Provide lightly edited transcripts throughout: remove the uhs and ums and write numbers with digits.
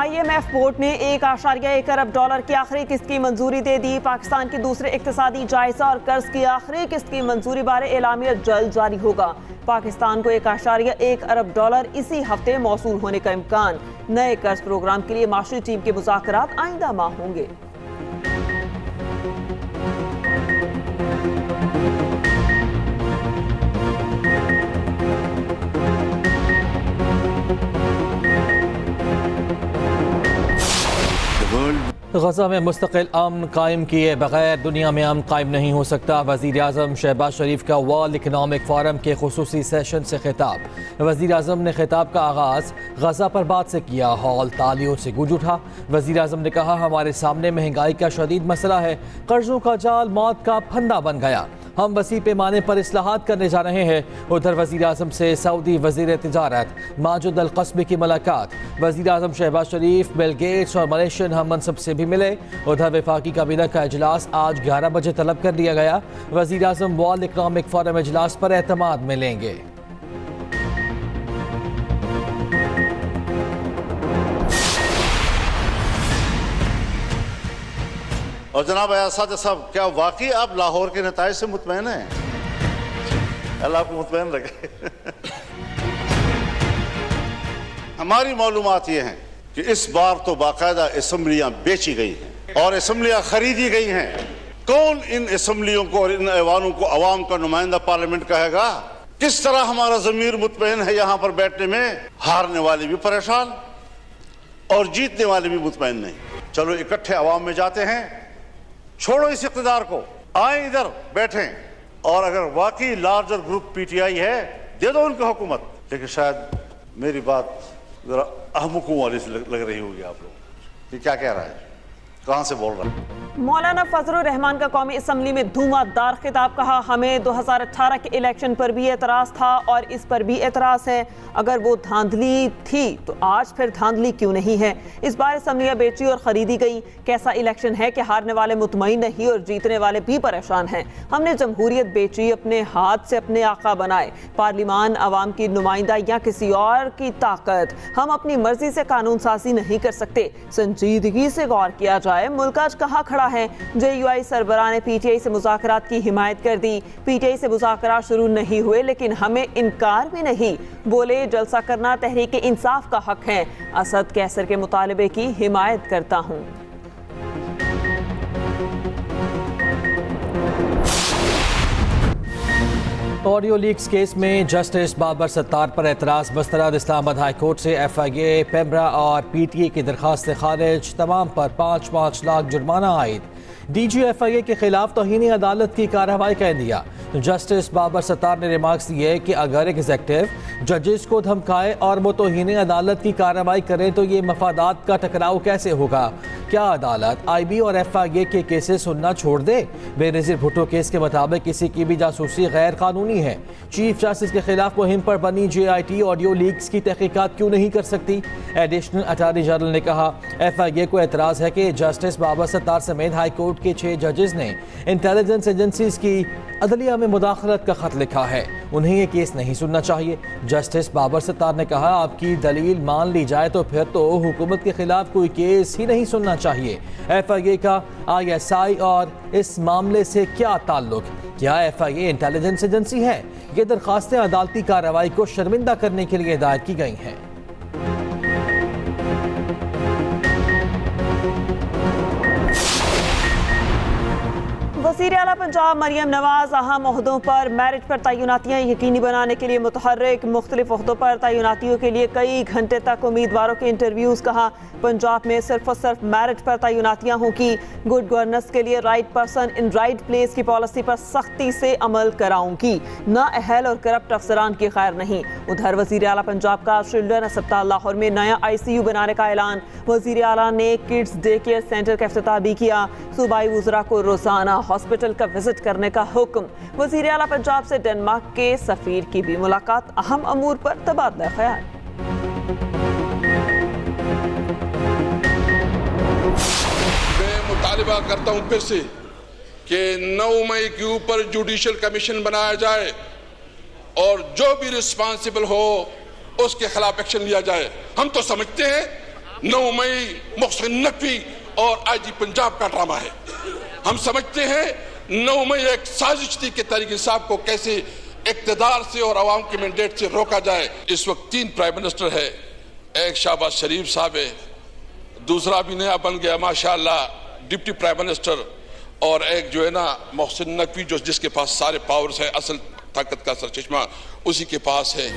IMF board ने $1.1 अरब की आखिरी किस्त की मंजूरी दे दी। पाकिस्तान की दूसरे इक्तिसादी जायजा और कर्ज की आखिरी किस्त की मंजूरी बारे एलामिया जल्द जारी होगा। पाकिस्तान को $1.1 अरब इसी हफ्ते मौसूल होने का इम्कान। नए कर्ज प्रोग्राम के लिए माशी टीम के मुज़ाकरात आइंदा माह होंगे। गज़ा में मुस्तकिल अमन कायम किए बगैर दुनिया में अमन कायम नहीं हो सकता। वज़ीर आज़म शहबाज शरीफ का वर्ल्ड इकनॉमिक फोरम के खुसूसी सेशन से खिताब। वज़ीर आज़म ने खिताब का आगाज़ गज़ा पर बात से किया। हॉल तालियों से गूंज उठा। वज़ीर आज़म ने कहा, हमारे सामने महंगाई का शदीद मसला है, कर्जों का जाल मौत का फंदा बन गया, हम वसी पैमाने पर इस्लाहात करने जा रहे हैं। उधर वज़ीर आज़म से सऊदी वज़ीर तिजारत माजिद अल क़स्बी की मुलाकात। वज़ीर आज़म शहबाज शरीफ, बिल गेट्स और मलेशियन हम मनसब से भी मिले। उधर वफाकी काबीना का इजलास आज 11 बजे तलब कर लिया गया। वज़ीर आज़म वर्ल्ड इकनॉमिक फोरम इजलास पर एतमाद मिलेंगे। और जनाब अयासाद साहब, क्या वाकई आप लाहौर के नताइज से मुतमैन हैं? अल्लाह आपको मुतमैन रखे। हमारी मालूमात ये हैं कि इस बार तो बाकायदा असम्बलियाँ बेची गई हैं और असम्बलियाँ खरीदी गई हैं। कौन इन असम्बलियों को और इन ऐवानों को अवाम का नुमाइंदा पार्लियामेंट कहेगा? किस तरह हमारा ज़मीर मुतमैन है यहाँ पर बैठने में? हारने वाले भी परेशान और जीतने वाले भी मुतमैन नहीं। चलो इकट्ठे अवाम में जाते हैं, छोड़ो इस इक़्तिदार को, आए इधर बैठें और अगर वाकई लार्जर ग्रुप PTI है, दे दो उनको हुकूमत। लेकिन शायद मेरी बात जरा अहमकों वाली से लग रही होगी आप लोग। ये क्या कह रहा है, कहाँ से बोल रहा है? मौलाना फजलुर रहमान का कौमी असम्बली में धुआंधार खिताब। कहा, हमें 2018 के इलेक्शन पर भी एतराज़ था और इस पर भी एतराज़ है। अगर वो धांधली थी तो आज फिर धांधली क्यों नहीं है? इस बार असम्बलियाँ बेची और ख़रीदी गई। कैसा इलेक्शन है कि हारने वाले मुतमईन नहीं और जीतने वाले भी परेशान हैं। हमने जमहूरियत बेची, अपने हाथ से अपने आका बनाए। पार्लिमान अवाम की नुमाइंदा या किसी और की ताकत। हम अपनी मर्जी से कानून साजी नहीं कर सकते। संजीदगी से गौर किया जाए, मुल्क आज कहाँ खड़ा है? JUI सरबराह ने PTI से मुज़ाकरात की हिमायत कर दी। PTI से मुज़ाकरात शुरू नहीं हुए लेकिन हमें इनकार भी नहीं। बोले, जलसा करना तहरीक इंसाफ का हक है। असद कैसर के मुतालबे की हिमायत करता हूँ। ऑडियो लीक्स केस में जस्टिस बाबर सत्तार पर एतराज़ मुस्तरद। इस्लामाबाद हाई कोर्ट से FIA, पेमरा और PTA की दरखास्त खारिज। तमाम पर 5-5 लाख जुर्माना आयद। DG FIA के खिलाफ तौहीन अदालत की कार्रवाई कर दिया। जस्टिस बाबर सत्तार ने रिमार्क्स दिए कि अगर एग्जेक्टिव जजेस को धमकाए और वो तौहीन अदालत की कार्रवाई करें तो ये मफादात का टकराव कैसे होगा? क्या अदालत IB और FIA के केसेस सुनना छोड़ दे? बेनज़ीर भुट्टो केस के मुताबिक किसी की भी जासूसी गैर कानूनी है। चीफ जस्टिस के खिलाफ मुहिम पर बनी JIT ऑडियो लीक्स की तहकीकात क्यों नहीं कर सकती? एडिशनल अटॉर्नी जनरल ने कहा, FIA को एतराज़ है कि जस्टिस बाबर सत्तार समेत हाई कोर्ट के 6 जजेस ने इंटेलिजेंस एजेंसीज की अदलिया में मुदाखलत का खत लिखा है। उन्हें ये केस नहीं सुनना चाहिए। जस्टिस बाबर सत्तार ने कहा, आपकी दलील मान ली जाए तो फिर तो हुकूमत के खिलाफ कोई केस ही नहीं सुनना चाहिए। FIA का ISI और इस मामले से क्या ताल्लुक? क्या FIA इंटेलिजेंस एजेंसी है? ये दरखास्तें अदालती कार्रवाई को शर्मिंदा करने के लिए दायर की गई हैं। वज़ीर आला पंजाब मरियम नवाज अहम ओहदों पर मेरिट पर तैनातियाँ यकीनी बनाने के लिए मुतहर्रिक। मुख्तलिफ ओहदों पर तैनातियों के लिए कई घंटे तक उम्मीदवारों के इंटरव्यूज़। कहा, पंजाब में सिर्फ और सिर्फ मेरिट पर तैनातियाँ होंगी। गुड गवर्नेंस के लिए right person in right place की पॉलिसी पर सख्ती से अमल कराऊंगी। नाअहल और करप्ट अफसरान की खैर नहीं। उधर वज़ीर आला पंजाब का चिल्ड्रन अस्पताल लाहौर में नया ICU बनाने का ऐलान। वज़ीर आला ने किड्स डे केयर सेंटर का इफ्तिताह भी किया। सूबाई वज़रा को रोज़ाना हॉस्पिटल का विजिट करने का हुक्म। वज़ीर आला पंजाब से डेनमार्क के सफीर की भी मुलाकात। अहम अमूर पर तबादला ख्याल। मैं मुतालिबा करता हूं फिर से कि 9 मई के ऊपर जुडिशल कमीशन बनाया जाए और जो भी रिस्पांसिबल हो उसके खिलाफ एक्शन लिया जाए। हम तो समझते हैं 9 मई मोहसिन नकवी और आईजी पंजाब का ड्रामा है। हम समझते हैं 9 मई एक साजिश थी कि तहरीक इंसाफ को कैसे इक़्तिदार से और अवाम के मैंडेट से रोका जाए। इस वक्त 3 प्राइम मिनिस्टर है, एक शहबाज शरीफ साहब है, दूसरा भी नया बन गया माशाअल्लाह डिप्टी प्राइम मिनिस्टर, और एक जो है ना मोहसिन नकवी जो जिसके पास सारे पावर्स है, असल ताकत का सरचश्मा उसी के पास है।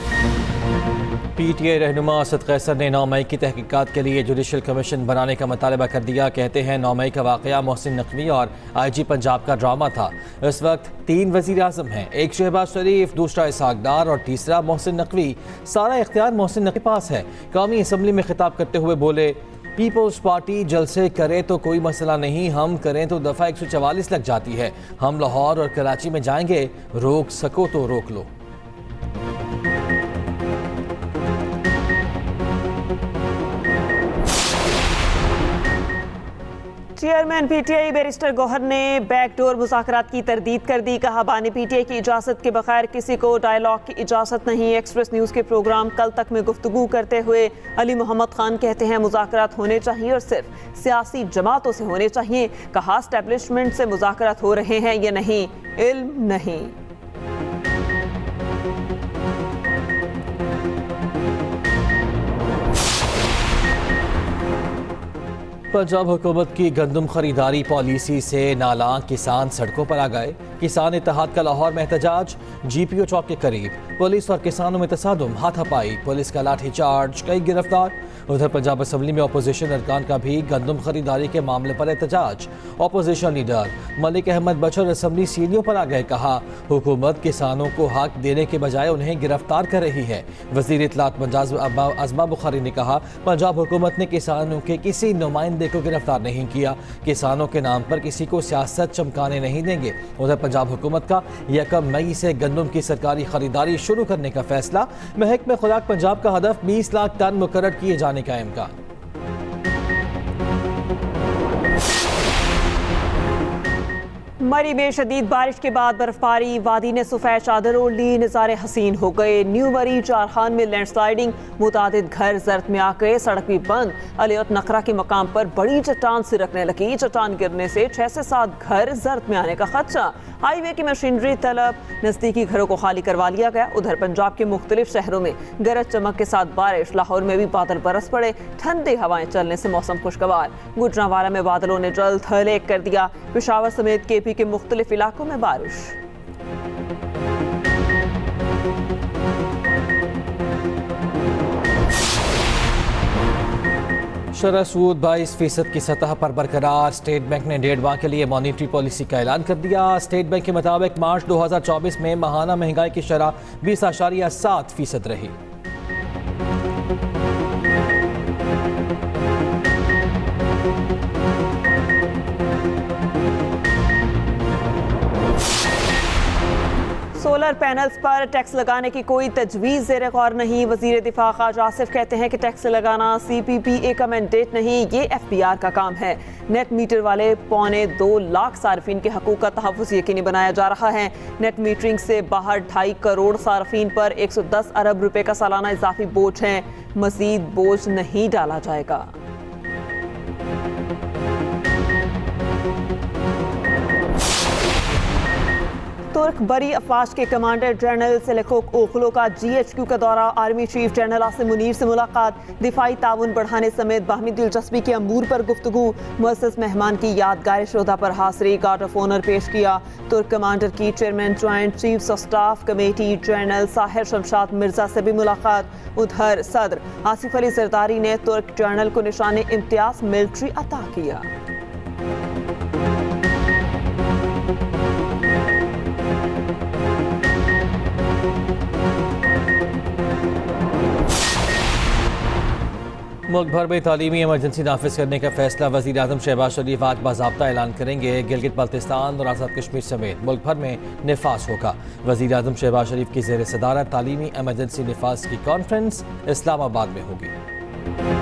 PTI रहनुमा असद कैसर ने 9 मई की तहकीकात के लिए जुडिशल कमीशन बनाने का मुतालबा कर दिया। कहते हैं 9 मई का वाक़या मोहसिन नकवी और IG पंजाब का ड्रामा था। इस वक्त 3 वज़ीर आज़म हैं, एक शहबाज शरीफ, दूसरा इसहाक डार और तीसरा मोहसिन नकवी। सारा इख्तियार मोहसिन नकवी के पास है। कौमी असम्बली में खिताब करते हुए बोले, पीपल्स पार्टी जलसे करे तो कोई मसला नहीं, हम करें तो दफ़ा 144 लग जाती है। हम लाहौर और कराची में जाएंगे, रोक सको तो रोक लो। चेयरमैन PTI बैरिस्टर गौहर ने बैकडोर मुज़ाकरात की तरदीद कर दी। कहा, बानी PTI की इजाज़त के बगैर किसी को डायलॉग की इजाज़त नहीं। एक्सप्रेस न्यूज़ के प्रोग्राम कल तक में गुफ्तगू करते हुए अली मोहम्मद खान कहते हैं मुज़ाकरात होने चाहिए और सिर्फ सियासी जमातों से होने चाहिए। कहा, एस्टेब्लिशमेंट से मुज़ाकरात हो रहे हैं, ये नहीं, इल्म नहीं। पंजाब हुकूमत की गंदम खरीदारी पॉलिसी से नालां किसान सड़कों पर आ गए। किसान इत्तेहाद का लाहौर में एहतजाज, GPO चौक के करीब पुलिस और किसानों में तसादुम, हाथापाई, पुलिस का लाठीचार्ज, कई गिरफ्तार। उधर पंजाब असम्बली में अपोजिशन अरकान का भी गंदम खरीदारी के मामले पर एहतजाज। Opposition leader Malik Ahmad Bhachar assembly सीढ़ियों पर आ गए। कहा, हुकूमत किसानों को हक देने के बजाय उन्हें गिरफ्तार कर रही है। वज़ीर इत्तलात पंजाब अज़मा बुखारी ने कहा, पंजाब हुकूमत ने किसानों के किसी नुमाइंदे को गिरफ्तार नहीं किया, किसानों के नाम पर किसी को सियासत चमकाने नहीं देंगे। उधर पंजाब हुकूमत का 1 मई से गंदम की सरकारी खरीदारी शुरू करने का फैसला। महकमे खुराक पंजाब का हदफ 20 लाख टन मुकर्रर किए जाने का इम्कान। मरी में शदीद बारिश के बाद बर्फबारी, वादी ने सफ़ेद चादर ओढ़ ली, नज़ारे हसीन हो गए। न्यू मरी चारखान में लैंडस्लाइडिंग, मुतादिद घर जर्द में आ गए, सड़क भी बंद। अलियत नकरा के मकाम पर बड़ी चट्टान सिरकने लगी। चट्टान गिरने से 6 से 7 घर जर्द में आने का खदशा। हाईवे की मशीनरी तलब, नज़दीकी घरों को खाली करवा लिया गया। उधर पंजाब के मुख्तलिफ शहरों में गरज चमक के साथ बारिश, लाहौर में भी बादल बरस पड़े। ठंडी हवाएं चलने से मौसम खुशगवार। गुजरांवाला में बादलों ने जल थल एक कर दिया। पेशावर समेत KP के मुख्तलिफ इलाकों में बारिश। शरह सूद 22% की सतह पर बरकरार। स्टेट बैंक ने 1.5 माह के लिए मॉनिटरी पॉलिसी का ऐलान कर दिया। स्टेट बैंक के मुताबिक मार्च 2024 में माहाना महंगाई की शरह 20.7% रही। सोलर पैनल्स पर टैक्स लगाने की कोई तजवीज़ ज़ेरे गौर नहीं। वज़ीर दिफा ख़ाजा आसिफ कहते हैं कि टैक्स लगाना CPPA का मैंडेट नहीं, ये FBR का काम है। नेट मीटर वाले 2.25 लाख सार्फिन के हकूक़ का तहफ़्फ़ुज़ यकीनी बनाया जा रहा है। नेट मीटरिंग से बाहर 2.5 करोड़ सार्फिन पर 110 अरब रुपए का सालाना इजाफी बोझ है। मज़ीद बोझ नहीं डाला जाएगा। तुर्क बरी अफवाज के कमांडर जनरल सेलेकोक ओखलो का GHQ का दौरा। Army chief general Asim Munir से मुलाकात, दिफाई ताउन बढ़ाने समेत बाहमी दिलचस्पी के अमूर पर गुफ्तगू। मुअज़्ज़ज़ मेहमान की यादगार श्रोदा पर हाज़री, गार्ड ऑफ ऑनर पेश किया। तुर्क कमांडर की chairman joint chiefs of staff committee general Sahir Shamshad Mirza से भी मुलाकात। उधर सदर आसिफ अली जरदारी ने तुर्क जनरल को निशाने इम्तियाज मिलिट्री अता किया। मुल्क भर में तालीमी इमरजेंसी नाफिज करने का फैसला। वज़ीर आज़म शहबाज शरीफ आज बाज़ाब्ता ऐलान करेंगे। गिलगित बल्तिस्तान और आज़ाद कश्मीर समेत मुल्क भर में निफास होगा। वज़ीर आज़म शहबाज शरीफ की ज़ेर सदारत तालीमी इमरजेंसी निफास की कॉन्फ्रेंस इस्लामाबाद में होगी।